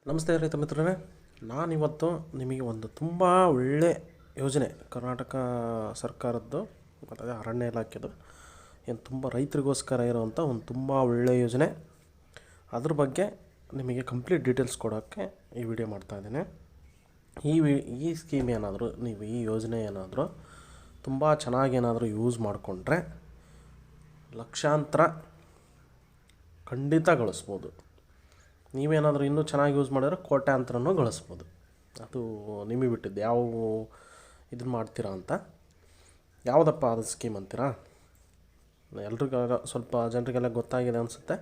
ನಮಸ್ತೆ ರೈತ ಮಿತ್ರರೇ, ನಾನಿವತ್ತು ನಿಮಗೆ ಒಂದು ತುಂಬ ಒಳ್ಳೆ ಯೋಜನೆ ಕರ್ನಾಟಕ ಸರ್ಕಾರದ್ದು ಮತ್ತು ಅರಣ್ಯ ಇಲಾಖೆದು ಏನು ತುಂಬ ರೈತರಿಗೋಸ್ಕರ ಇರೋವಂಥ ಒಂದು ತುಂಬ ಒಳ್ಳೆಯ ಯೋಜನೆ, ಅದ್ರ ಬಗ್ಗೆ ನಿಮಗೆ ಕಂಪ್ಲೀಟ್ ಡೀಟೇಲ್ಸ್ ಕೊಡೋಕ್ಕೆ ಈ ವಿಡಿಯೋ ಮಾಡ್ತಾಯಿದ್ದೀನಿ. ಈ ಸ್ಕೀಮ್ ಏನಾದರೂ ನೀವು ಈ ಯೋಜನೆ ಏನಾದರೂ ತುಂಬ ಚೆನ್ನಾಗಿ ಏನಾದರೂ ಯೂಸ್ ಮಾಡಿಕೊಂಡ್ರೆ ಲಕ್ಷಾಂತರ ಖಂಡಿತ ಗಳಿಸ್ಬೋದು. ನೀವೇನಾದರೂ ಇನ್ನೂ ಚೆನ್ನಾಗಿ ಯೂಸ್ ಮಾಡಿದ್ರೆ ಕೋಟ್ಯಾಂತರನೂ ಗಳಿಸ್ಬೋದು. ಅದು ನಿಮಗೆ ಬಿಟ್ಟಿದ್ದು ಯಾವ ಇದನ್ನು ಮಾಡ್ತೀರಾ ಅಂತ. ಯಾವುದಪ್ಪ ಅದು ಸ್ಕೀಮ್ ಅಂತೀರಾ? ಎಲ್ರಿಗಾಗ ಸ್ವಲ್ಪ ಜನರಿಗೆಲ್ಲ ಗೊತ್ತಾಗಿದೆ ಅನಿಸುತ್ತೆ.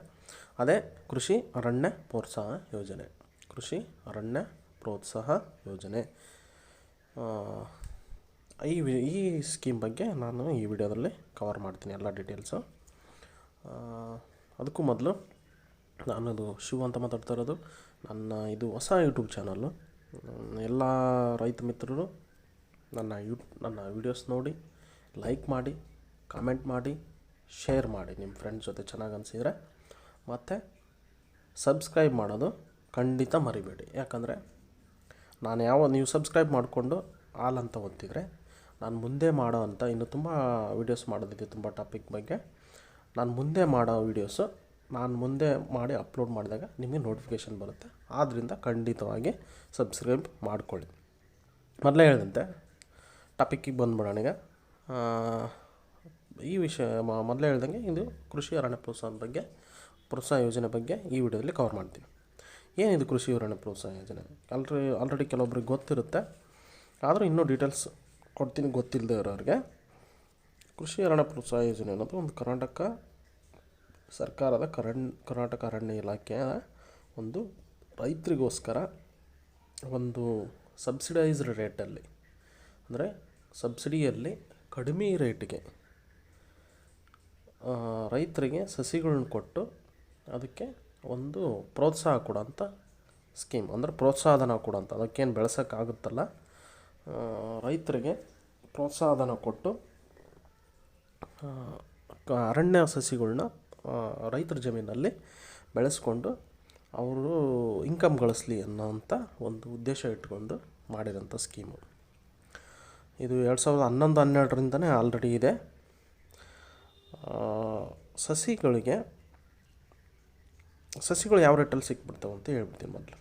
ಅದೇ ಕೃಷಿ ಅರಣ್ಯ ಪ್ರೋತ್ಸಾಹ ಯೋಜನೆ. ಕೃಷಿ ಅರಣ್ಯ ಪ್ರೋತ್ಸಾಹ ಯೋಜನೆ ಈ ಸ್ಕೀಮ್ ಬಗ್ಗೆ ನಾನು ಈ ವಿಡಿಯೋದಲ್ಲಿ ಕವರ್ ಮಾಡ್ತೀನಿ ಎಲ್ಲ ಡೀಟೇಲ್ಸು. ಅದಕ್ಕೂ ಮೊದಲು ನಾನದು ಶಿವ ಅಂತ ಮಾತಾಡ್ತಾ ಇರೋದು. ಇದು ಹೊಸ ಯೂಟ್ಯೂಬ್ ಚಾನಲ್ಲು. ಎಲ್ಲ ರೈತ ಮಿತ್ರರು ನನ್ನ ವೀಡಿಯೋಸ್ ನೋಡಿ ಲೈಕ್ ಮಾಡಿ, ಕಾಮೆಂಟ್ ಮಾಡಿ, ಶೇರ್ ಮಾಡಿ ನಿಮ್ಮ ಫ್ರೆಂಡ್ಸ್ ಜೊತೆ ಚೆನ್ನಾಗಿ ಅನಿಸಿದರೆ. ಮತ್ತು ಸಬ್ಸ್ಕ್ರೈಬ್ ಮಾಡೋದು ಖಂಡಿತ ಮರಿಬೇಡಿ. ಯಾಕಂದರೆ ನೀವು ಸಬ್ಸ್ಕ್ರೈಬ್ ಮಾಡಿಕೊಂಡು ಆಲ್ ಅಂತ ಒತ್ತಿದರೆ ನಾನು ಮುಂದೆ ಮಾಡೋ ಅಂಥ ಇನ್ನೂ ತುಂಬ ವೀಡಿಯೋಸ್ ಮಾಡೋದಿದೆ. ತುಂಬ ಟಾಪಿಕ್ ಬಗ್ಗೆ ನಾನು ಮುಂದೆ ಮಾಡೋ ವೀಡಿಯೋಸು ನಾನು ಮುಂದೆ ಮಾಡಿ ಅಪ್ಲೋಡ್ ಮಾಡಿದಾಗ ನಿಮಗೆ ನೋಟಿಫಿಕೇಷನ್ ಬರುತ್ತೆ. ಆದ್ದರಿಂದ ಖಂಡಿತವಾಗಿ ಸಬ್ಸ್ಕ್ರೈಬ್ ಮಾಡಿಕೊಳ್ಳಿ. ಮೊದಲೇ ಹೇಳಿದಂತೆ ಟಾಪಿಕ್ಕಿಗೆ ಬಂದುಬಿಡೋಣ. ಈಗ ಈ ವಿಷಯ ಮೊದಲೇ ಹೇಳ್ದಂಗೆ ಇದು ಕೃಷಿ ಅರಣ್ಯ ಪ್ರೋತ್ಸಾಹ ಯೋಜನೆ ಬಗ್ಗೆ ಈ ವಿಡಿಯೋದಲ್ಲಿ ಕವರ್ ಮಾಡ್ತೀನಿ. ಏನಿದು ಕೃಷಿ ಅರಣ್ಯ ಪ್ರೋತ್ಸಾಹ ಯೋಜನೆ? ಆಲ್ರೆಡಿ ಕೆಲವೊಬ್ರಿಗೆ ಗೊತ್ತಿರುತ್ತೆ, ಆದರೂ ಇನ್ನೂ ಡೀಟೇಲ್ಸ್ ಕೊಡ್ತೀನಿ ಗೊತ್ತಿಲ್ಲದೆ ಇರೋರಿಗೆ. ಕೃಷಿ ಅರಣ್ಯ ಪ್ರೋತ್ಸಾಹ ಯೋಜನೆ ಅನ್ನೋದು ಒಂದು ಕರ್ನಾಟಕ ಸರ್ಕಾರದ ಕರ್ನಾಟಕ ಅರಣ್ಯ ಇಲಾಖೆಯ ಒಂದು ರೈತರಿಗೋಸ್ಕರ ಒಂದು ಸಬ್ಸಿಡೈಸ್ಡ್ ರೇಟಲ್ಲಿ, ಅಂದರೆ ಸಬ್ಸಿಡಿಯಲ್ಲಿ ಕಡಿಮೆ ರೇಟಿಗೆ ರೈತರಿಗೆ ಸಸಿಗಳನ್ನ ಕೊಟ್ಟು ಅದಕ್ಕೆ ಒಂದು ಪ್ರೋತ್ಸಾಹ ಕೊಡೋಂಥ ಸ್ಕೀಮ್. ಅಂದರೆ ಪ್ರೋತ್ಸಾಹಧನ ಕೊಡೋಂಥ, ಅದಕ್ಕೇನು ಬೆಳೆಸೋಕ್ಕಾಗುತ್ತಲ್ಲ, ರೈತರಿಗೆ ಪ್ರೋತ್ಸಾಹಧನ ಕೊಟ್ಟು ಅರಣ್ಯ ಸಸಿಗಳನ್ನ ರೈತರ ಜಮೀನಲ್ಲಿ ಬೆಳೆಸ್ಕೊಂಡು ಅವರು ಇನ್ಕಮ್ ಗಳಿಸಲಿ ಅನ್ನೋಂಥ ಒಂದು ಉದ್ದೇಶ ಇಟ್ಕೊಂಡು ಮಾಡಿರೋಂಥ ಸ್ಕೀಮು. ಇದು 2011-12ರಿಂದನೇ ಆಲ್ರೆಡಿ ಇದೆ. ಸಸಿಗಳು ಯಾವ ರೇಟಲ್ಲಿ ಸಿಕ್ಬಿಡ್ತಾವೆ ಅಂತ ಹೇಳ್ಬಿಡ್ತೀನಿ ಮೊದಲು.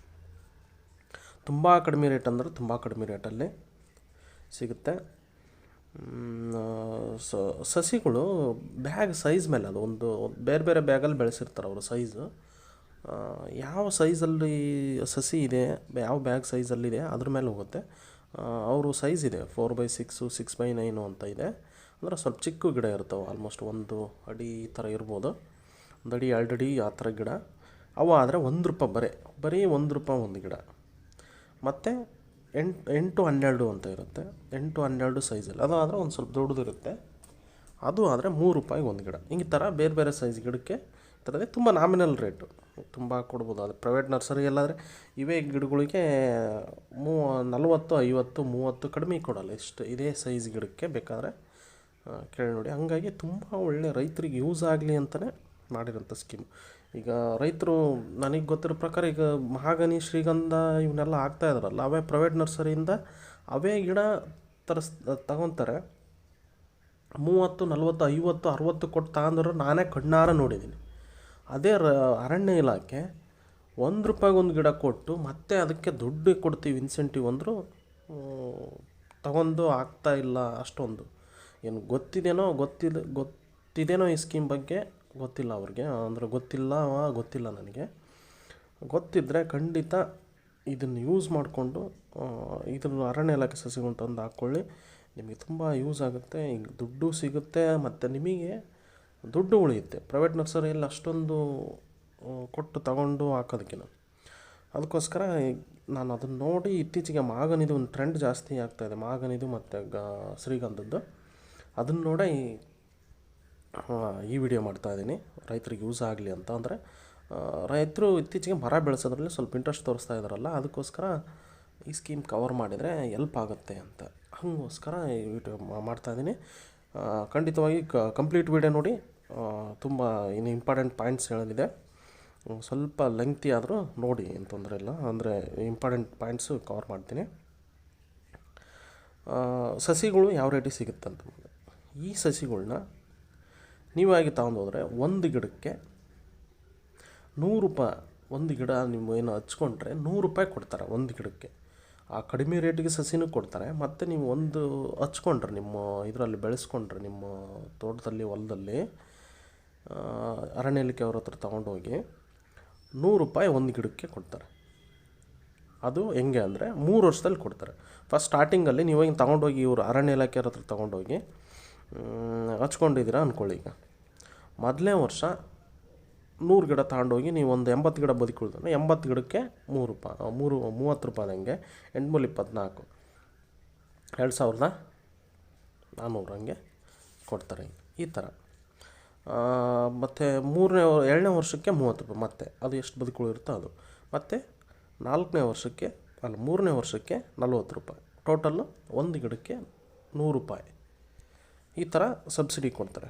ತುಂಬ ಕಡಿಮೆ ರೇಟ್ ಅಂದರೆ ತುಂಬ ಕಡಿಮೆ ರೇಟಲ್ಲಿ ಸಿಗುತ್ತೆ. ಸಸಿಗಳು ಬ್ಯಾಗ್ ಸೈಜ್ ಮೇಲೆ, ಅದು ಒಂದು ಬೇರೆ ಬೇರೆ ಬ್ಯಾಗಲ್ಲಿ ಬೆಳೆಸಿರ್ತಾರೆ ಅವರು ಸೈಜು. ಯಾವ ಸೈಜಲ್ಲಿ ಸಸಿ ಇದೆ, ಯಾವ ಬ್ಯಾಗ್ ಸೈಜಲ್ಲಿದೆ ಅದ್ರ ಮೇಲೆ ಹೋಗುತ್ತೆ. ಅವರು ಸೈಜ್ ಇದೆ 4x6, 6x9 ಅಂತ ಇದೆ. ಅಂದರೆ ಸ್ವಲ್ಪ ಚಿಕ್ಕ ಗಿಡ ಇರ್ತವೆ, ಆಲ್ಮೋಸ್ಟ್ 1 ಅಡಿ ಈ ಥರ ಇರ್ಬೋದು, 1 ಅಡಿ 2 ಅಡಿ ಆ ಥರ ಗಿಡ. ಅವು ಆದರೆ ₹1 ಬರೀ ₹1 ಒಂದು ಗಿಡ. ಮತ್ತು 8-12 ಅಂತ ಇರುತ್ತೆ. 8-12 ಸೈಜಲ್ಲಿ ಅದು ಆದರೆ ಒಂದು ಸ್ವಲ್ಪ ದೊಡ್ಡದಿರುತ್ತೆ. ಅದು ಆದರೆ ₹3 ಒಂದು ಗಿಡ. ಈ ಥರ ಬೇರೆ ಬೇರೆ ಸೈಜ್ ಗಿಡಕ್ಕೆ ಈ ಥರದೇ ತುಂಬ ನಾಮಿನಲ್ ರೇಟು ತುಂಬ ಕೊಡ್ಬೋದು. ಅದು ಪ್ರೈವೇಟ್ ನರ್ಸರಿ ಎಲ್ಲಾದರೆ ಇವೇ ಗಿಡಗಳಿಗೆ 40, 50, 30 ಕಡಿಮೆ ಕೊಡೋಲ್ಲ. ಇದೇ ಸೈಜ್ ಗಿಡಕ್ಕೆ ಬೇಕಾದರೆ ಕೇಳಿ ನೋಡಿ. ಹಂಗಾಗಿ ತುಂಬ ಒಳ್ಳೆ ರೈತರಿಗೆ ಯೂಸ್ ಆಗಲಿ ಅಂತಲೇ ಮಾಡಿರೋಂಥ ಸ್ಕೀಮ್. ಈಗ ರೈತರು ನನಗೆ ಗೊತ್ತಿರೋ ಪ್ರಕಾರ ಈಗ ಮಹಾಗನಿ, ಶ್ರೀಗಂಧ ಇವನ್ನೆಲ್ಲ ಹಾಕ್ತಾಯಿದಾರಲ್ಲ, ಅವೇ ಪ್ರೈವೇಟ್ ನರ್ಸರಿಯಿಂದ ಅವೇ ಗಿಡ ತಗೊತಾರೆ. 30, 40, 50, 60 ಕೊಟ್ಟು ತಗೊಂಡ್ರು ನಾನೇ ಕಣ್ಣಾರ ನೋಡಿದ್ದೀನಿ. ಅದೇ ಅರಣ್ಯ ಇಲಾಖೆ ₹1 ಒಂದು ಗಿಡ ಕೊಟ್ಟು ಮತ್ತೆ ಅದಕ್ಕೆ ದುಡ್ಡು ಕೊಡ್ತೀವಿ ಇನ್ಸೆಂಟಿವ್ ಅಂದರೂ ತಗೊಂಡು ಆಗ್ತಾಯಿಲ್ಲ. ಅಷ್ಟೊಂದು ಏನು ಗೊತ್ತಿದೇನೋ ಈ ಸ್ಕೀಮ್ ಬಗ್ಗೆ ಗೊತ್ತಿಲ್ಲ ಅವ್ರಿಗೆ, ಅಂದರೆ ಗೊತ್ತಿಲ್ಲ ನನಗೆ. ಗೊತ್ತಿದ್ದರೆ ಖಂಡಿತ ಇದನ್ನು ಯೂಸ್ ಮಾಡಿಕೊಂಡು ಇದನ್ನು ಅರಣ್ಯ ಇಲಾಖೆ ಸಸಿಗಳು ತಂದು ಹಾಕ್ಕೊಳ್ಳಿ. ನಿಮಗೆ ತುಂಬ ಯೂಸ್ ಆಗುತ್ತೆ. ಈಗ ದುಡ್ಡು ಸಿಗುತ್ತೆ ಮತ್ತು ನಿಮಗೆ ದುಡ್ಡು ಉಳಿಯುತ್ತೆ. ಪ್ರೈವೇಟ್ ನರ್ಸರಿಯಲ್ಲಿ ಅಷ್ಟೊಂದು ಕೊಟ್ಟು ತಗೊಂಡು ಹಾಕೋದಕ್ಕಿಂತ. ಅದಕ್ಕೋಸ್ಕರ ನಾನು ಅದನ್ನು ನೋಡಿ ಇತ್ತೀಚೆಗೆ ಮಾಗನಿದು ಒಂದು ಟ್ರೆಂಡ್ ಜಾಸ್ತಿ ಆಗ್ತಾಯಿದೆ, ಮಾಗನಿದು ಮತ್ತು ಶ್ರೀಗಂಧದ್ದು. ಅದನ್ನು ನೋಡಿ ಈ ವಿಡಿಯೋ ಮಾಡ್ತಾಯಿದ್ದೀನಿ, ರೈತರಿಗೆ ಯೂಸ್ ಆಗಲಿ ಅಂತ. ಅಂದರೆ ರೈತರು ಇತ್ತೀಚೆಗೆ ಮರ ಬೆಳೆಸೋದ್ರಲ್ಲಿ ಸ್ವಲ್ಪ ಇಂಟ್ರೆಸ್ಟ್ ತೋರಿಸ್ತಾ ಇದ್ದಾರಲ್ಲ, ಅದಕ್ಕೋಸ್ಕರ ಈ ಸ್ಕೀಮ್ ಕವರ್ ಮಾಡಿದರೆ ಎಲ್ಪ್ ಆಗುತ್ತೆ ಅಂತ ಹಂಗೋಸ್ಕರ ಈ ವಿಡಿಯೋ ಮಾಡ್ತಾಯಿದ್ದೀನಿ. ಖಂಡಿತವಾಗಿ ಕಂಪ್ಲೀಟ್ ವಿಡಿಯೋ ನೋಡಿ. ತುಂಬ ಇನ್ನು ಇಂಪಾರ್ಟೆಂಟ್ ಪಾಯಿಂಟ್ಸ್ ಹೇಳೋದಿದೆ. ಸ್ವಲ್ಪ ಲೆಂಗ್ತಿ ಆದರೂ ನೋಡಿ, ಏನು ತೊಂದರೆ ಇಲ್ಲ. ಅಂದರೆ ಇಂಪಾರ್ಟೆಂಟ್ ಪಾಯಿಂಟ್ಸು ಕವರ್ ಮಾಡ್ತೀನಿ. ಸಸಿಗಳು ಯಾವ ರೇಟಿಗೆ ಸಿಗುತ್ತಂತ, ಈ ಸಸಿಗಳ್ನ ನೀವಾಗಿ ತಗೊಂಡೋದ್ರೆ ಒಂದು ಗಿಡಕ್ಕೆ 100 ರೂಪಾಯಿ. ಒಂದು ಗಿಡ ನೀವು ಏನು ಹಚ್ಕೊಂಡ್ರೆ 100 ರೂಪಾಯಿ ಕೊಡ್ತಾರೆ ಒಂದು ಗಿಡಕ್ಕೆ. ಆ ಕಡಿಮೆ ರೇಟಿಗೆ ಸಸಿನೂ ಕೊಡ್ತಾರೆ. ಮತ್ತು ನೀವು ಒಂದು ಹಚ್ಕೊಂಡ್ರೆ, ನಿಮ್ಮ ಇದರಲ್ಲಿ ಬೆಳೆಸ್ಕೊಂಡ್ರೆ, ನಿಮ್ಮ ತೋಟದಲ್ಲಿ ಹೊಲದಲ್ಲಿ ಅರಣ್ಯ ಇಲಾಖೆ ಅವ್ರ ಹತ್ರ ತೊಗೊಂಡೋಗಿ 100 ರೂಪಾಯಿ ಒಂದು ಗಿಡಕ್ಕೆ ಕೊಡ್ತಾರೆ. ಅದು ಹೆಂಗೆ ಅಂದರೆ 3 ವರ್ಷದಲ್ಲಿ ಕೊಡ್ತಾರೆ. ಫಸ್ಟ್ ಸ್ಟಾರ್ಟಿಂಗಲ್ಲಿ ನೀವು ಹಿಂಗೆ ತೊಗೊಂಡೋಗಿ ಇವರು ಅರಣ್ಯ ಇಲಾಖೆಯವ್ರ ಹತ್ರ ತೊಗೊಂಡೋಗಿ ಹಚ್ಕೊಂಡಿದ್ದೀರಾ ಅಂದ್ಕೊಳ್ಳಿ. ಈಗ ಮೊದಲನೇ ವರ್ಷ 100 ಗಿಡ ತಗೊಂಡೋಗಿ ನೀವು ಒಂದು 80 ಗಿಡ ಬದುಕಿಳಿದ್ರೆ 80 ಗಿಡಕ್ಕೆ 3 ರೂಪಾಯಿ, 30 ರೂಪಾಯಿದಂಗೆ 824 2400 ಹಂಗೆ ಕೊಡ್ತಾರೆ ಈ ಥರ. ಮತ್ತು ಎರಡನೇ ವರ್ಷಕ್ಕೆ 30 ರೂಪಾಯಿ, ಮತ್ತು ಅದು ಎಷ್ಟು ಬದುಕುಳಿರುತ್ತೋ ಅದು. ಮತ್ತು ಮೂರನೇ ವರ್ಷಕ್ಕೆ 40 ರೂಪಾಯಿ. ಟೋಟಲ್ಲು ಒಂದು ಗಿಡಕ್ಕೆ 100 ರೂಪಾಯಿ. ಈ ಥರ ಸಬ್ಸಿಡಿ ಕೊಡ್ತಾರೆ.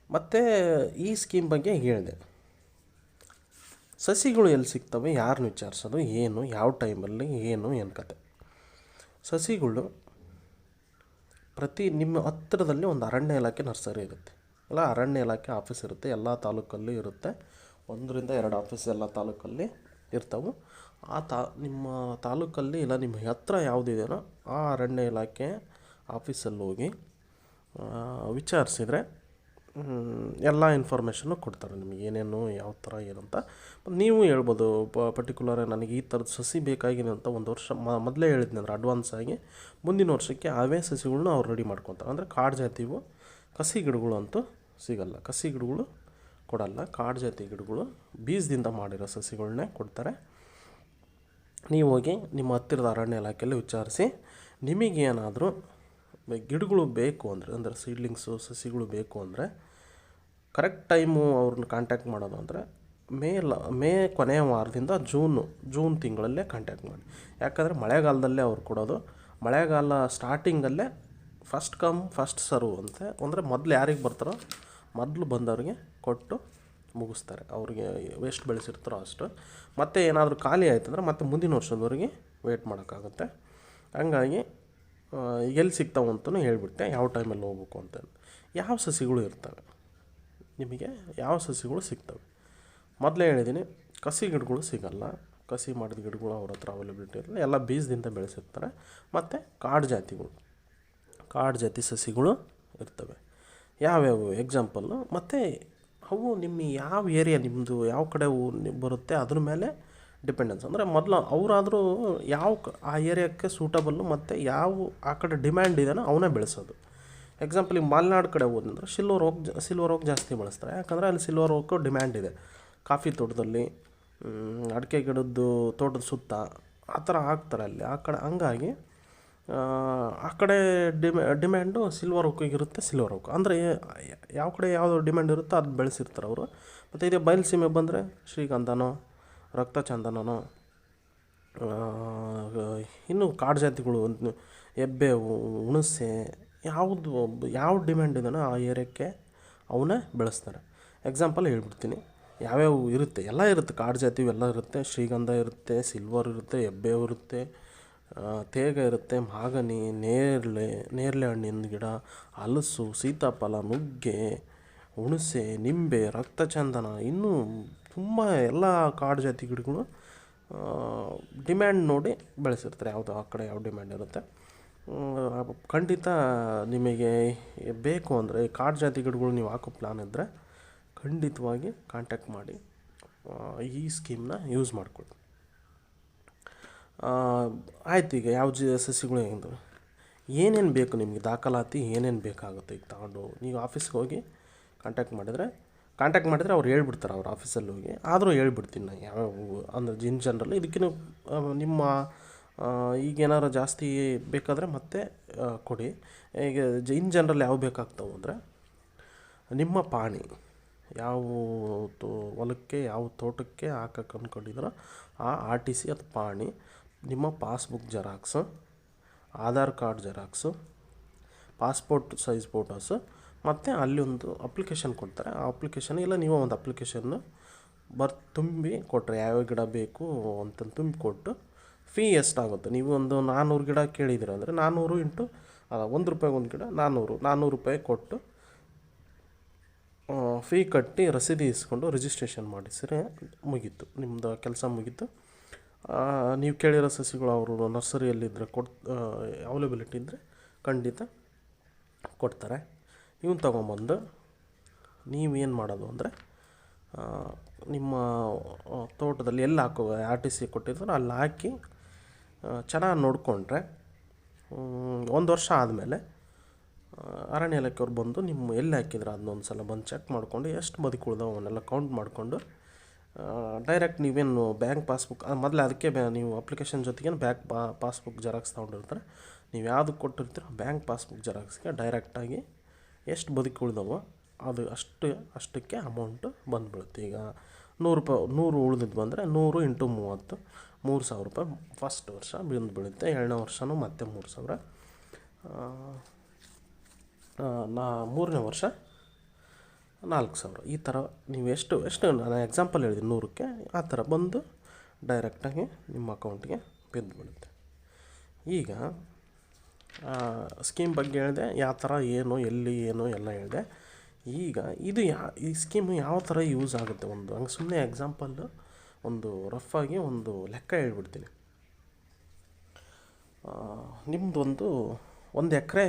ಮತ್ತು ಈ ಸ್ಕೀಮ್ ಬಗ್ಗೆ ಹೇಳಿದೆ. ಸಸಿಗಳು ಎಲ್ಲಿ ಸಿಗ್ತವೆ, ಯಾರನ್ನ ವಿಚಾರಿಸೋದು, ಏನು, ಯಾವ ಟೈಮಲ್ಲಿ, ಏನು ಕತೆ. ಸಸಿಗಳು ನಿಮ್ಮ ಹತ್ತಿರದಲ್ಲಿ ಒಂದು ಅರಣ್ಯ ಇಲಾಖೆ ನರ್ಸರಿ ಇರುತ್ತೆ, ಇಲ್ಲ ಅರಣ್ಯ ಇಲಾಖೆ ಆಫೀಸ್ ಇರುತ್ತೆ. ಎಲ್ಲ ತಾಲೂಕಲ್ಲಿ ಇರುತ್ತೆ. 1 ರಿಂದ 2 ಆಫೀಸ್ ಎಲ್ಲ ತಾಲೂಕಲ್ಲಿ ಇರ್ತವೆ. ನಿಮ್ಮ ತಾಲೂಕಲ್ಲಿ ಇಲ್ಲ ನಿಮ್ಮ ಹತ್ರ ಯಾವುದಿದೆಯೋ ಆ ಅರಣ್ಯ ಇಲಾಖೆ ಆಫೀಸಲ್ಲಿ ಹೋಗಿ ವಿಚಾರಿಸಿದರೆ ಎಲ್ಲ ಇನ್ಫಾರ್ಮೇಷನ್ನು ಕೊಡ್ತಾರೆ ನಿಮಗೆ, ಏನೇನು ಯಾವ ಥರ ಏನಂತ. ನೀವು ಹೇಳ್ಬೋದು ಪರ್ಟಿಕ್ಯುಲರ್ ನನಗೆ ಈ ಥರದ ಸಸಿ ಬೇಕಾಗಿದೆ ಅಂತ ಒಂದು ವರ್ಷ ಮೊದಲೇ ಹೇಳಿದ್ನಿ ಅಂದರೆ ಅಡ್ವಾನ್ಸ್ ಆಗಿ ಮುಂದಿನ ವರ್ಷಕ್ಕೆ ಅವೇ ಸಸಿಗಳ್ನ ಅವ್ರು ರೆಡಿ ಮಾಡ್ಕೊತಾರೆ. ಅಂದರೆ ಕಾಡು ಜಾತಿವು ಕಸಿ ಗಿಡಗಳು ಅಂತೂ ಸಿಗಲ್ಲ, ಕಸಿ ಗಿಡಗಳು ಕೊಡಲ್ಲ. ಕಾಡು ಜಾತಿ ಗಿಡಗಳು ಬೀಜದಿಂದ ಮಾಡಿರೋ ಸಸಿಗಳನ್ನೇ ಕೊಡ್ತಾರೆ. ನೀವು ಹೋಗಿ ನಿಮ್ಮ ಹತ್ತಿರದ ಅರಣ್ಯ ಇಲಾಖೆಯಲ್ಲಿ ವಿಚಾರಿಸಿ ನಿಮಗೇನಾದರೂ ಗಿಡಗಳು ಬೇಕು ಅಂದರೆ ಸೀಡ್ಲಿಂಗ್ಸು ಸಸಿಗಳು ಬೇಕು ಅಂದರೆ ಕರೆಕ್ಟ್ ಟೈಮು ಅವ್ರನ್ನ ಕಾಂಟ್ಯಾಕ್ಟ್ ಮಾಡೋದು ಅಂದರೆ ಮೇ ಕೊನೆಯ ವಾರದಿಂದ ಜೂನ್ ತಿಂಗಳಲ್ಲೇ ಕಾಂಟ್ಯಾಕ್ಟ್ ಮಾಡಿ. ಯಾಕಂದರೆ ಮಳೆಗಾಲದಲ್ಲೇ ಅವ್ರು ಕೊಡೋದು. ಮಳೆಗಾಲ ಸ್ಟಾರ್ಟಿಂಗಲ್ಲೇ ಫಸ್ಟ್ ಕಮ್ ಫಸ್ಟ್ ಸರ್ವ್ ಅಂತ, ಅಂದರೆ ಮೊದಲು ಯಾರಿಗೆ ಬರ್ತಾರೋ ಮೊದಲು ಬಂದವ್ರಿಗೆ ಕೊಟ್ಟು ಮುಗಿಸ್ತಾರೆ. ಅವ್ರಿಗೆ ಎಷ್ಟು ಬೆಳೆಸಿರ್ತಾರೋ ಅಷ್ಟು. ಮತ್ತು ಏನಾದರೂ ಖಾಲಿ ಆಯ್ತಂದ್ರೆ ಮತ್ತೆ ಮುಂದಿನ ವರ್ಷದವರೆಗೆ ವೆಯ್ಟ್ ಮಾಡೋಕ್ಕಾಗುತ್ತೆ. ಹಂಗಾಗಿ ಎಲ್ಲಿ ಸಿಗ್ತಾವೆ ಅಂತಲೂ ಹೇಳ್ಬಿಟ್ಟೆ, ಯಾವ ಟೈಮಲ್ಲಿ ಹೋಗ್ಬೇಕು ಅಂತ. ಯಾವ ಸಸಿಗಳು ಇರ್ತವೆ, ನಿಮಗೆ ಯಾವ ಸಸಿಗಳು ಸಿಗ್ತವೆ ಮೊದಲೇ ಹೇಳಿದ್ದೀನಿ. ಕಸಿ ಗಿಡಗಳು ಸಿಗಲ್ಲ, ಕಸಿ ಮಾಡಿದ ಗಿಡಗಳು ಅವ್ರ ಹತ್ರ ಅವೈಲಬಿಲಿಟಿ ಇರಲ್ಲ, ಎಲ್ಲ ಬೀಜದಿಂದ ಬೆಳೆಸಿರ್ತಾರೆ. ಮತ್ತು ಕಾಡು ಜಾತಿ ಸಸಿಗಳು ಇರ್ತವೆ. ಯಾವ್ಯಾವು ಎಕ್ಸಾಂಪಲ್ಲು, ಮತ್ತು ಅವು ನಿಮ್ಮ ಯಾವ ಏರಿಯಾ, ನಿಮ್ಮದು ಯಾವ ಕಡೆ ಬರುತ್ತೆ ಅದ್ರ ಮೇಲೆ ಡಿಪೆಂಡೆನ್ಸ್. ಅಂದರೆ ಮೊದಲು ಅವರಾದರೂ ಆ ಏರಿಯಾಕ್ಕೆ ಸೂಟಬಲ್ಲು ಮತ್ತು ಆ ಕಡೆ ಡಿಮ್ಯಾಂಡ್ ಇದೆಯೋ ಅವನ್ನೇ ಬೆಳೆಸೋದು. ಎಕ್ಸಾಂಪಲ್ ಈ ಮಲೆನಾಡು ಕಡೆ ಹೋದಂದ್ರೆ ಸಿಲ್ವರ್ ಓಕ್ ಜಾಸ್ತಿ ಬಳಸ್ತಾರೆ. ಯಾಕಂದರೆ ಅಲ್ಲಿ ಸಿಲ್ವರ್ ಓಕು ಡಿಮ್ಯಾಂಡ್ ಇದೆ. ಕಾಫಿ ತೋಟದಲ್ಲಿ, ಅಡಿಕೆ ಗಿಡದ್ದು ತೋಟದ ಸುತ್ತ ಆ ಥರ ಹಾಕ್ತಾರೆ ಅಲ್ಲಿ ಆ ಕಡೆ. ಹಂಗಾಗಿ ಆ ಕಡೆ ಡಿಮ್ಯಾಂಡು ಸಿಲ್ವರ್ ಓಕಿಗಿರುತ್ತೆ. ಸಿಲ್ವರ್ ಓಕ್ ಅಂದರೆ ಯಾವ ಕಡೆ ಯಾವುದು ಡಿಮ್ಯಾಂಡ್ ಇರುತ್ತೋ ಅದು ಬೆಳೆಸಿರ್ತಾರೆ ಅವರು. ಮತ್ತು ಇದೇ ಬಯಲುಸೀಮೆ ಬಂದರೆ ಶ್ರೀಗಂಧನೋ ರಕ್ತಚಂದನನೋ, ಇನ್ನು ಕಾಡು ಜಾತಿಗಳು ಹೆಬ್ಬೇವು, ಹುಣಸೆ, ಯಾವ ಡಿಮ್ಯಾಂಡ್ ಇದೆಯೋ ಆ ಏರಿಯಾಕ್ಕೆ ಅವನ್ನೇ ಬೆಳೆಸ್ತಾರೆ. ಎಕ್ಸಾಂಪಲ್ ಹೇಳ್ಬಿಡ್ತೀನಿ ಯಾವ್ಯಾವ ಇರುತ್ತೆ. ಎಲ್ಲ ಇರುತ್ತೆ, ಕಾಡು ಜಾತಿ ಎಲ್ಲ ಇರುತ್ತೆ. ಶ್ರೀಗಂಧ ಇರುತ್ತೆ, ಸಿಲ್ವರ್ ಇರುತ್ತೆ, ಹೆಬ್ಬೇವು ಇರುತ್ತೆ, ತೇಗ ಇರುತ್ತೆ, ಮಾಗನಿ, ನೇರಳೆ ಹಣ್ಣಿನ ಗಿಡ, ಹಲಸು, ಸೀತಾಫಲ, ನುಗ್ಗೆ, ಹುಣಸೆ, ನಿಂಬೆ, ರಕ್ತಚಂದನ, ಇನ್ನೂ ತುಂಬ ಎಲ್ಲ ಕಾಡು ಜಾತಿ ಗಿಡಗಳು ಡಿಮ್ಯಾಂಡ್ ನೋಡಿ ಬೆಳೆಸಿರ್ತಾರೆ. ಆ ಕಡೆ ಯಾವ ಡಿಮ್ಯಾಂಡ್ ಇರುತ್ತೆ. ಖಂಡಿತ ನಿಮಗೆ ಬೇಕು ಅಂದರೆ ಕಾಡು ಜಾತಿ ಗಿಡಗಳು ನೀವು ಹಾಕೋ ಪ್ಲಾನ್ ಇದ್ದರೆ ಖಂಡಿತವಾಗಿ ಕಾಂಟ್ಯಾಕ್ಟ್ ಮಾಡಿ ಈ ಸ್ಕೀಮ್ನ ಯೂಸ್ ಮಾಡಿಕೊಳ್ಳಿ. ಆಯ್ತು, ಈಗ ಯಾವ ಸಸಿಗಳು ಹೆಂಗೆ ಏನೇನು ಬೇಕು ನಿಮಗೆ ದಾಖಲಾತಿ ಏನೇನು ಬೇಕಾಗುತ್ತೆ ಈಗ ತಗೊಂಡು ನೀವು ಆಫೀಸ್ಗೆ ಹೋಗಿ ಕಾಂಟ್ಯಾಕ್ಟ್ ಮಾಡಿದರೆ ಅವ್ರು ಹೇಳ್ಬಿಡ್ತಾರೆ. ಅವ್ರ ಆಫೀಸಲ್ಲಿ ಹೋಗಿ ಆದರೂ ಹೇಳ್ಬಿಡ್ತೀನಿ ನಾನು ಯಾವ್ಯಾವ ಅಂದರೆ ಇನ್ ಜನರಲ್. ಇದಕ್ಕಿಂತ ನಿಮ್ಮ ಈಗೇನಾರು ಜಾಸ್ತಿ ಬೇಕಾದರೆ ಮತ್ತೆ ಕೊಡಿ. ಈಗ ಇನ್ ಜನರಲ್ ಯಾವ ಬೇಕಾಗ್ತವೆ ಅಂದರೆ ನಿಮ್ಮ ಪಾಣಿ, ಯಾವ ಹೊಲಕ್ಕೆ ಯಾವ ತೋಟಕ್ಕೆ ಹಾಕಕ್ಕೆ ಅಂದ್ಕೊಂಡಿದ್ದೀರೋ ಆ RTC ಅದು ಪಾಣಿ, ನಿಮ್ಮ passbook xerox, Aadhaar card xerox, passport size photos ಮತ್ತು ಅಲ್ಲಿ ಒಂದು ಅಪ್ಲಿಕೇಶನ್ ಕೊಡ್ತಾರೆ. ಆ ಅಪ್ಲಿಕೇಶನ್ ಇಲ್ಲ ನೀವು ಒಂದು ಅಪ್ಲಿಕೇಶನ್ನು ತುಂಬಿ ಕೊಟ್ಟರೆ ಯಾವ್ಯಾವ ಗಿಡ ಬೇಕು ಅಂತಂದು ತುಂಬಿ ಕೊಟ್ಟು ಫೀ ಎಷ್ಟಾಗುತ್ತೆ, ನೀವು ಒಂದು 400 ಗಿಡ ಕೇಳಿದ್ದೀರ ಅಂದರೆ 400 ಇಂಟು ₹1 ಒಂದು ಗಿಡ 400 ರೂಪಾಯಿ ಕೊಟ್ಟು ಫೀ ಕಟ್ಟಿ ರಸೀದಿ ಇಸ್ಕೊಂಡು ರಿಜಿಸ್ಟ್ರೇಷನ್ ಮಾಡಿಸಿದ್ರೆ ಮುಗೀತು, ನಿಮ್ಮದು ಕೆಲಸ ಮುಗೀತು. ನೀವು ಕೇಳಿರೋ ಸಸಿಗಳು ಅವರು ನರ್ಸರಿಯಲ್ಲಿದ್ದರೆ ಅವೈಲೇಬಿಲಿಟಿ ಇದ್ದರೆ ಖಂಡಿತ ಕೊಡ್ತಾರೆ. ಇವನ್ನ ತೊಗೊಂಬಂದು ನೀವೇನು ಮಾಡೋದು ಅಂದರೆ ನಿಮ್ಮ ತೋಟದಲ್ಲಿ ಎಲ್ಲಿ ಹಾಕೋ RTC ಕೊಟ್ಟಿದ್ರು ಅಲ್ಲಿ ಹಾಕಿ ಚೆನ್ನಾಗಿ ನೋಡಿಕೊಂಡ್ರೆ 1 ವರ್ಷ ಆದಮೇಲೆ ಅರಣ್ಯ ಇಲಾಖೆಯವ್ರು ಬಂದು ನಿಮ್ಮ ಎಲ್ಲಿ ಹಾಕಿದ್ರೆ ಅದನ್ನೊಂದು ಸಲ ಬಂದು ಚೆಕ್ ಮಾಡಿಕೊಂಡು ಎಷ್ಟು ಬದುಕು ಉಳಿದವು ಅವನ್ನೆಲ್ಲ ಕೌಂಟ್ ಮಾಡಿಕೊಂಡು ಡೈರೆಕ್ಟ್ ನೀವೇನು ಬ್ಯಾಂಕ್ ಪಾಸ್ಬುಕ್ ಮೊದಲೇ ಅದಕ್ಕೆ ನೀವು ಅಪ್ಲಿಕೇಶನ್ ಜೊತೆಗೆ ಪಾಸ್ಬುಕ್ ಜೆರಾಕ್ಸ್ ತೊಗೊಂಡಿರ್ತಾರೆ. ನೀವು ಯಾವುದಕ್ಕೆ ಕೊಟ್ಟಿರ್ತೀರೋ ಬ್ಯಾಂಕ್ ಪಾಸ್ಬುಕ್ ಜೆರಾಕ್ಸ್ಗೆ ಡೈರೆಕ್ಟಾಗಿ ಎಷ್ಟು ಬದುಕು ಉಳಿದವೋ ಅದು ಅಷ್ಟಕ್ಕೆ ಅಮೌಂಟು ಬಂದುಬಿಡುತ್ತೆ. ಈಗ ₹100 ಉಳಿದಿದ್ದು ಬಂದರೆ 100 ಇಂಟು 30 ₹3,000 ಫಸ್ಟ್ ವರ್ಷ ಬೀಳುತ್ತೆ. 2ನೇ ವರ್ಷವೂ ಮತ್ತೆ 3,000, 3ನೇ ವರ್ಷ 4,000. ಈ ಥರ ನೀವು ಎಷ್ಟು ನಾನು ಎಕ್ಸಾಂಪಲ್ ಹೇಳಿದ್ದೀನಿ 100ಕ್ಕೆ, ಆ ಥರ ಬಂದು ಡೈರೆಕ್ಟಾಗಿ ನಿಮ್ಮ ಅಕೌಂಟ್ಗೆ ಬಿದ್ದುಬಿಡುತ್ತೆ. ಈಗ ಸ್ಕೀಮ್ ಬಗ್ಗೆ ಹೇಳಿದೆ, ಯಾವ ಥರ ಏನು ಎಲ್ಲಿ ಏನು ಎಲ್ಲ ಹೇಳಿದೆ. ಈಗ ಈ ಸ್ಕೀಮು ಯಾವ ಥರ ಯೂಸ್ ಆಗುತ್ತೆ ಹಂಗೆ ಸುಮ್ಮನೆ ಎಕ್ಸಾಂಪಲ್ಲು ಒಂದು ರಫಾಗಿ ಒಂದು ಲೆಕ್ಕ ಹೇಳ್ಬಿಡ್ತೀನಿ. ನಿಮ್ಮದೊಂದು 1 ಎಕರೆ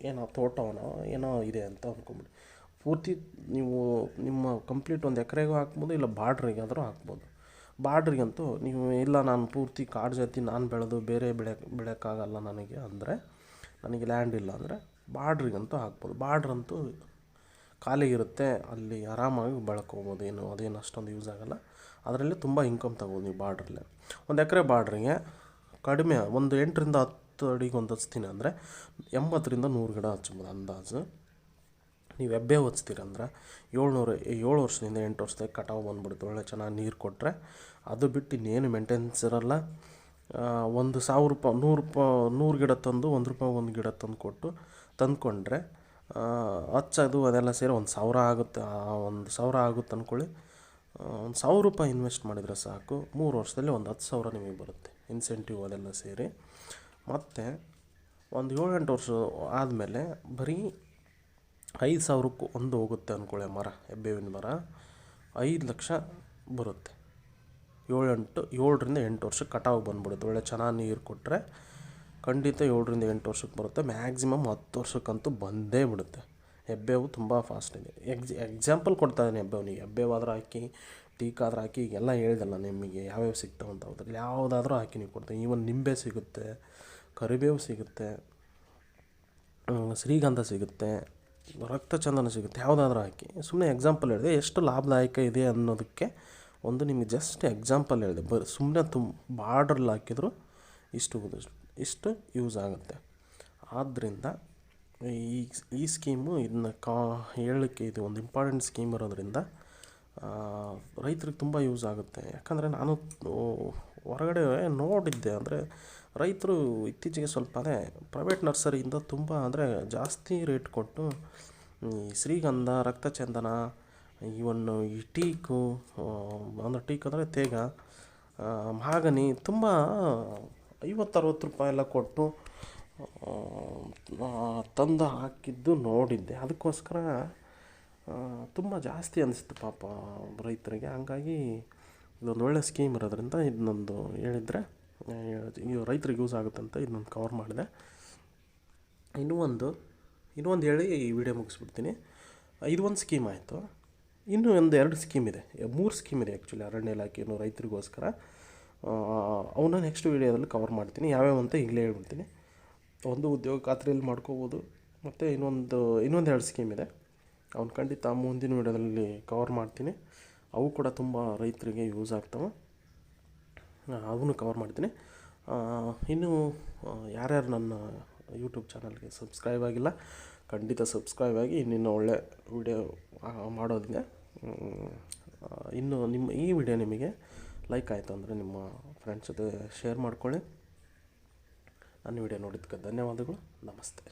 ಏನೋ ತೋಟವನೋ ಏನೋ ಇದೆ ಅಂತ ಅಂದ್ಕೊಂಬಿಡಿ. ಪೂರ್ತಿ ನೀವು ನಿಮ್ಮ ಕಂಪ್ಲೀಟ್ 1 ಎಕರೆಗೂ ಹಾಕ್ಬೋದು, ಇಲ್ಲ ಬಾರ್ಡ್ರಿಗಾದರೂ ಹಾಕ್ಬೋದು. ಬಾರ್ಡ್ರಿಗಂತೂ ನೀವು ಇಲ್ಲ ನಾನು ಪೂರ್ತಿ ಕಾಡು ಜಾತಿ ನಾನು ಬೆಳೆದು ಬೇರೆ ಬೆಳೆಯೋಕ್ಕಾಗಲ್ಲ ನನಗೆ ಲ್ಯಾಂಡ್ ಇಲ್ಲ ಅಂದರೆ ಬಾರ್ಡ್ರಿಗಂತೂ ಹಾಕ್ಬೋದು. ಬಾರ್ಡ್ರಂತೂ ಖಾಲಿಗಿರುತ್ತೆ, ಅಲ್ಲಿ ಆರಾಮಾಗಿ ಬೆಳ್ಕೋಬೋದು, ಅದೇನು ಅಷ್ಟೊಂದು ಯೂಸ್ ಆಗೋಲ್ಲ. ಅದರಲ್ಲಿ ತುಂಬ ಇನ್ಕಮ್ ತಗೋಬೋದು ನೀವು ಬಾರ್ಡ್ರಲ್ಲೇ. 1 ಎಕರೆ ಬಾರ್ಡ್ರಿಗೆ ಕಡಿಮೆ ಒಂದು 8ರಿಂದ 10 ಅಡಿಗೆ ಒಂದು ಹಚ್ತೀನಿ ಅಂದರೆ 80ರಿಂದ 100 ಗಿಡ ಹಚ್ಬೋದು ಅಂದಾಜು. ನೀವು ಹೆಬ್ಬೇವು ಹಚ್ತೀರಂದ್ರೆ 7 ವರ್ಷದಿಂದ 8 ವರ್ಷದಾಗ ಕಟಾವು ಬಂದುಬಿಡುತ್ತೆ. ಒಳ್ಳೆ ಚೆನ್ನಾಗಿ ನೀರು ಕೊಟ್ಟರೆ ಅದು ಬಿಟ್ಟು ಇನ್ನೇನು ಮೇಂಟೆನೆನ್ಸ್ ಇರೋಲ್ಲ. ₹1,000 100 ಗಿಡ ತಂದು ₹1 ಒಂದು ಗಿಡ ತಂದುಕೊಂಡ್ರೆ ಹಚ್ಚೋದು ಅದೆಲ್ಲ ಸೇರಿ ₹1,000 ಆಗುತ್ತೆ. ₹1,000 ಆಗುತ್ತೆ ಅಂದ್ಕೊಳ್ಳಿ. ₹1,000 ಇನ್ವೆಸ್ಟ್ ಮಾಡಿದರೆ ಸಾಕು, 3 ವರ್ಷದಲ್ಲಿ ಒಂದು $10,000 ನಿಮಗೆ ಬರುತ್ತೆ, ಇನ್ಸೆಂಟಿವ್ ಅದೆಲ್ಲ ಸೇರಿ. ಮತ್ತು ಒಂದು 7-8 ವರ್ಷ ಆದಮೇಲೆ ಬರೀ $5,000ಕ್ಕೂ ಒಂದು ಹೋಗುತ್ತೆ ಅಂದ್ಕೊಳ್ಳಿ. ಹೆಬ್ಬೇವಿನ ಮರ 5 ಲಕ್ಷ ಬರುತ್ತೆ. 7ರಿಂದ 8 ವರ್ಷಕ್ಕೆ ಕಟಾವು ಬಂದುಬಿಡುತ್ತೆ. ಒಳ್ಳೆ ಚೆನ್ನಾಗಿ ನೀರು ಕೊಟ್ಟರೆ ಖಂಡಿತ 7ರಿಂದ 8 ವರ್ಷಕ್ಕೆ ಬರುತ್ತೆ. ಮ್ಯಾಕ್ಸಿಮಮ್ 10 ವರ್ಷಕ್ಕಂತೂ ಬಂದೇ ಬಿಡುತ್ತೆ. ಹೆಬ್ಬೇವು ತುಂಬ ಫಾಸ್ಟ್ ಇದೆ. ಎಕ್ಸಾಂಪಲ್ ಕೊಡ್ತಾ ಇದ್ದೀನಿ ಹೆಬ್ಬೇವಿನಿಗೆ. ಹೆಬ್ಬೇವಾದರೂ ಹಾಕಿ, ಟೀಕಾದ್ರೂ ಹಾಕಿ, ಈಗೆಲ್ಲ ಹೇಳಿದಲ್ಲ ನಿಮಗೆ ಯಾವ್ಯಾವ ಸಿಗ್ತಾವೆ ಅಂತ. ಅದ್ರಲ್ಲಿ ಯಾವುದಾದ್ರೂ ಹಾಕಿ ನೀವು ಕೊಡ್ತೀವಿ. ಈವನ್ ನಿಂಬೆ ಸಿಗುತ್ತೆ, ಕರಿಬೇವು ಸಿಗುತ್ತೆ, ಶ್ರೀಗಂಧ ಸಿಗುತ್ತೆ, ರಕ್ತಚಂದನ ಸಿಗುತ್ತೆ. ಯಾವುದಾದ್ರೂ ಹಾಕಿ ಸುಮ್ಮನೆ ಎಕ್ಸಾಂಪಲ್ ಹೇಳಿದೆ. ಎಷ್ಟು ಲಾಭದಾಯಕ ಇದೆ ಅನ್ನೋದಕ್ಕೆ ಒಂದು ನಿಮಗೆ ಜಸ್ಟ್ ಎಕ್ಸಾಂಪಲ್ ಹೇಳಿದೆ. ಸುಮ್ಮನೆ ಬಾರ್ಡ್ರಲ್ಲಿ ಹಾಕಿದ್ರು ಇಷ್ಟು ಯೂಸ್ ಆಗುತ್ತೆ. ಆದ್ದರಿಂದ ಈ ಸ್ಕೀಮು ಇದನ್ನ ಹೇಳಲಿಕ್ಕೆ ಇದು ಒಂದು ಇಂಪಾರ್ಟೆಂಟ್ ಸ್ಕೀಮ್ ಇರೋದ್ರಿಂದ ರೈತರಿಗೆ ತುಂಬ ಯೂಸ್ ಆಗುತ್ತೆ. ಯಾಕಂದರೆ ನಾನು ಹೊರಗಡೆ ನೋಡಿದ್ದೆ, ಅಂದರೆ ರೈತರು ಇತ್ತೀಚೆಗೆ ಸ್ವಲ್ಪ ಪ್ರೈವೇಟ್ ನರ್ಸರಿಯಿಂದ ತುಂಬ ಜಾಸ್ತಿ ರೇಟ್ ಕೊಟ್ಟು ಈ ಶ್ರೀಗಂಧ, ರಕ್ತಚಂದನ, ಈ ಟೀಕು ಟೀಕ್ ಅಂದರೆ ತೇಗ, ಮಹಾಗನಿ ತುಂಬ ₹50-60 ಎಲ್ಲ ಕೊಟ್ಟು ತಂದು ಹಾಕಿದ್ದು ನೋಡಿದ್ದೆ. ಅದಕ್ಕೋಸ್ಕರ ತುಂಬ ಜಾಸ್ತಿ ಅನಿಸ್ತು ಪಾಪ ರೈತರಿಗೆ. ಹಂಗಾಗಿ ಇದೊಂದು ಒಳ್ಳೆ ಸ್ಕೀಮ್ ಇರೋದ್ರಿಂದ ಇದನ್ನೊಂದು ಹೇಳಿದರೆ ರೈತರಿಗೆ ಯೂಸ್ ಆಗುತ್ತೆ ಅಂತ ಇದನ್ನೊಂದು ಕವರ್ ಮಾಡಿದೆ. ಇನ್ನೂ ಒಂದು ಹೇಳಿ ಈ ವಿಡಿಯೋ ಮುಗಿಸ್ಬಿಡ್ತೀನಿ. ಇದು ಒಂದು ಸ್ಕೀಮ್ ಆಯಿತು. ಇನ್ನೂ 2 ಸ್ಕೀಮ್ ಇದೆ, 3 ಸ್ಕೀಮ್ ಇದೆ ಆ್ಯಕ್ಚುಲಿ ಅರಣ್ಯ ಇಲಾಖೆಯನ್ನು ರೈತರಿಗೋಸ್ಕರ. ಅವನ್ನ ನೆಕ್ಸ್ಟ್ ವೀಡಿಯೋದಲ್ಲಿ ಕವರ್ ಮಾಡ್ತೀನಿ. ಯಾವ್ಯಾವ ಅಂತ ಈಗಲೇ ಹೇಳ್ಬಿಡ್ತೀನಿ. ಒಂದು ಉದ್ಯೋಗ ಖಾತ್ರಿಯಲ್ಲಿ ಮಾಡ್ಕೋಬೋದು, ಮತ್ತು ಇನ್ನೊಂದು 2 ಸ್ಕೀಮ್ ಇದೆ. ಅವ್ನು ಖಂಡಿತ ಮುಂದಿನ ವೀಡಿಯೋದಲ್ಲಿ ಕವರ್ ಮಾಡ್ತೀನಿ. ಅವು ಕೂಡ ತುಂಬ ರೈತರಿಗೆ ಯೂಸ್ ಆಗ್ತವೆ, ಅವನು ಕವರ್ ಮಾಡ್ತೀನಿ. ಇನ್ನು ಯಾರ್ಯಾರು ನನ್ನ ಯೂಟ್ಯೂಬ್ ಚಾನಲ್ಗೆ ಸಬ್ಸ್ಕ್ರೈಬ್ ಆಗಿಲ್ಲ, ಖಂಡಿತ ಸಬ್ಸ್ಕ್ರೈಬ್ ಆಗಿ ಇನ್ನಿನ್ನು ಒಳ್ಳೆ ವಿಡಿಯೋ ಮಾಡೋದಿದೆ. ಇನ್ನು ಈ ವಿಡಿಯೋ ನಿಮಗೆ ಲೈಕ್ ಆಯಿತು ಅಂದರೆ ನಿಮ್ಮ ಫ್ರೆಂಡ್ಸ್ ಜೊತೆ ಶೇರ್ ಮಾಡ್ಕೊಳ್ಳಿ. ನನ್ನ ವಿಡಿಯೋ ನೋಡಿದ್ದಕ್ಕೆ ಧನ್ಯವಾದಗಳು. ನಮಸ್ತೆ.